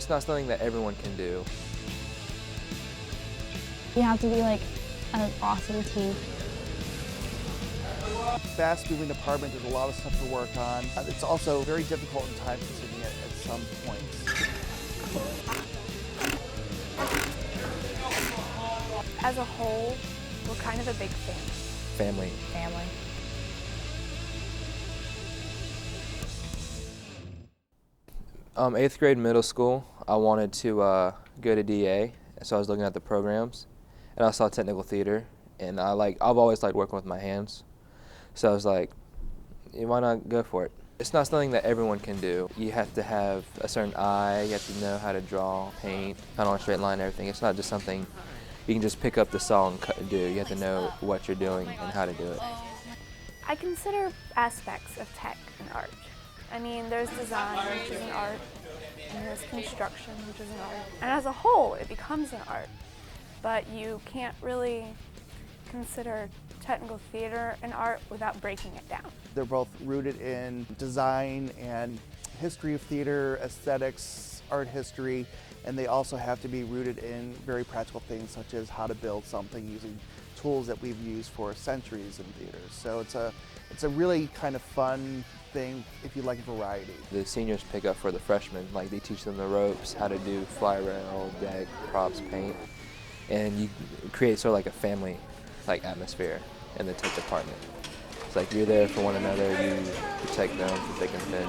It's not something that everyone can do. You have to be like an awesome team. Fast-moving department, there's a lot of stuff to work on. It's also very difficult and time-consuming at some points. As a whole, we're kind of a big Family. family. Eighth grade middle school, I wanted to go to DA, so I was looking at the programs, and I saw technical theater, and I've always liked working with my hands, so I was like, why not go for it? It's not something that everyone can do. You have to have a certain eye, you have to know how to draw, paint, cut on a straight line and everything. It's not just something you can just pick up the saw and cut and do. You have to know what you're doing and how to do it. I consider aspects of tech an art. I mean, there's design, which is an art, and there's construction, which is an art. And as a whole, it becomes an art. But you can't really consider technical theater an art without breaking it down. They're both rooted in design and history of theater, aesthetics, art history, and they also have to be rooted in very practical things such as how to build something using tools that we've used for centuries in theaters. So it's a really kind of fun thing if you like variety. The seniors pick up for the freshmen, like they teach them the ropes, how to do fly rail, deck, props, paint, and you create sort of like a family like atmosphere in the tech department. It's like you're there for one another, you protect them from thick and thin.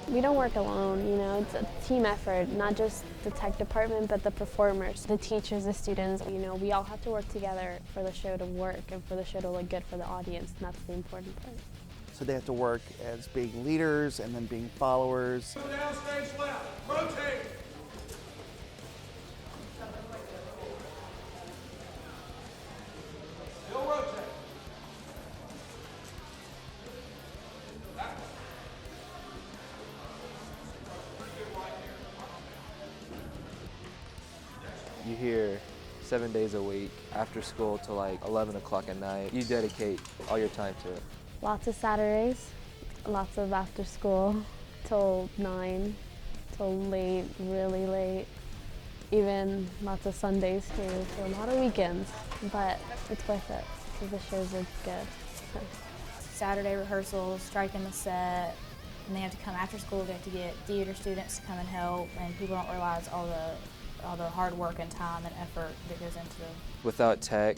We don't work alone, you know, it's a team effort, not just the tech department, but the performers, the teachers, the students, you know, we all have to work together for the show to work and for the show to look good for the audience, and that's the important part. So they have to work as being leaders and then being followers. Down stage left, rotate. Still rotate. You hear 7 days a week, after school till like 11 o'clock at night. You dedicate all your time to it. Lots of Saturdays, lots of after school, till 9, till late, really late. Even lots of Sundays too, so a lot of weekends, but it's worth it because the shows are good. Saturday rehearsals, striking the set, and they have to come after school. They have to get theater students to come and help, and people don't realize all the hard work and time and effort that goes into it. Without tech,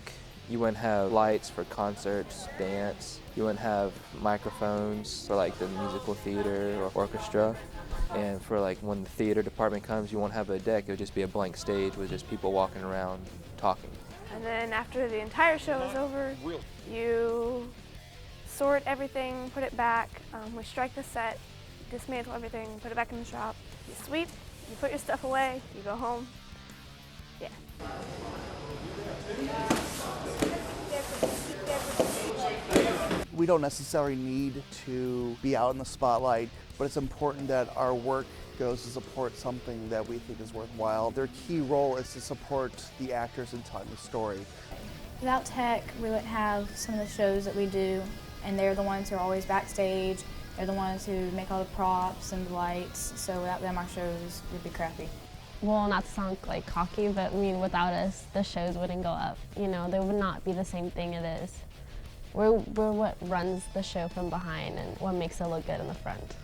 you wouldn't have lights for concerts, dance. You wouldn't have microphones for like the musical theater or orchestra. And for like when the theater department comes, you won't have a deck. It would just be a blank stage with just people walking around talking. And then after the entire show is over, you sort everything, put it back, we strike the set, dismantle everything, put it back in the shop. You sweep, you put your stuff away, you go home. Yeah. We don't necessarily need to be out in the spotlight, but it's important that our work goes to support something that we think is worthwhile. Their key role is to support the actors in telling the story. Without tech, we wouldn't have some of the shows that we do, and they're the ones who are always backstage. They're the ones who make all the props and the lights, so without them our shows would be crappy. Well, not to sound like cocky, but I mean, without us, the shows wouldn't go up. You know, they would not be the same thing it is. We're what runs the show from behind and what makes it look good in the front.